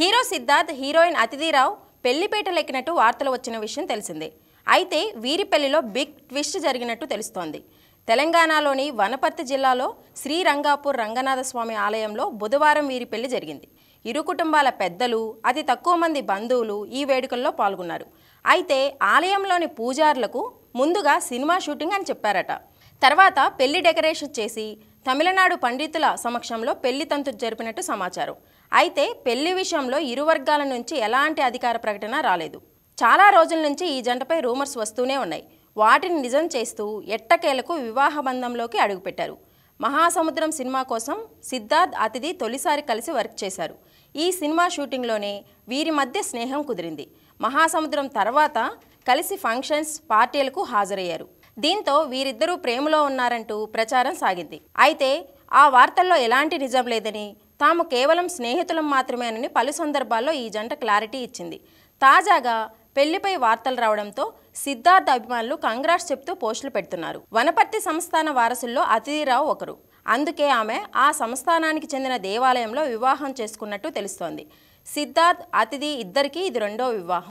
Hero Siddharth, heroine అతిథి రావు పెళ్లిపేటలెక్కినట్టు వార్తలు వచ్చిన విషయం తెలిసిందే. అయితే వీరి పెళ్లిలో బిగ్ ట్విస్ట్ జరిగినట్టు తెలుస్తోంది. తెలంగాణలోని వనపర్తి జిల్లాలో శ్రీరంగాపూర్ రంగనాథస్వామి ఆలయంలో బుధవారం వీరి పెళ్లి జరిగింది. ఇరు కుటుంబాల పెద్దలు, అతి తక్కువ మంది బంధువులు ఈ వేడుకల్లో పాల్గొన్నారు. అయితే ఆలయంలోని పూజారులకు ముందుగా సినిమా షూటింగ్ అని చెప్పారట. తర్వాత పెళ్లి డెకరేషన్ చేసి తమిళనాడు పండితుల సమక్షంలో పెళ్లి తంతు జరిపినట్టు సమాచారం. అయితే పెళ్లి విషయంలో ఇరు వర్గాల నుంచి ఎలాంటి అధికార ప్రకటన రాలేదు. చాలా రోజుల నుంచి ఈ జంటపై రూమర్స్ వస్తూనే ఉన్నాయి. వాటిని నిజం చేస్తూ ఎట్టకేలకు వివాహ బంధంలోకి అడుగుపెట్టారు. మహాసముద్రం సినిమా కోసం సిద్ధార్థ్, అతిథి తొలిసారి కలిసి వర్క్ చేశారు. ఈ సినిమా షూటింగ్లోనే వీరి మధ్య స్నేహం కుదిరింది. మహాసముద్రం తర్వాత కలిసి ఫంక్షన్స్, పార్టీలకు హాజరయ్యారు. దీంతో వీరిద్దరూ ప్రేమలో ఉన్నారంటూ ప్రచారం సాగింది. అయితే ఆ వార్తల్లో ఎలాంటి నిజం లేదని, తాము కేవలం స్నేహితులం మాత్రమేనని పలు సందర్భాల్లో ఈ జంట క్లారిటీ ఇచ్చింది. తాజాగా పెళ్లిపై వార్తలు రావడంతో సిద్ధార్థ్ అభిమానులు కంగ్రాట్స్ చెప్తూ పోస్టులు పెడుతున్నారు. వనపర్తి సంస్థాన వారసుల్లో అతిథిరావు ఒకరు. అందుకే ఆమె ఆ సంస్థానానికి చెందిన దేవాలయంలో వివాహం చేసుకున్నట్టు తెలుస్తోంది. సిద్ధార్థ్, అతిథి ఇద్దరికీ ఇది రెండో వివాహం.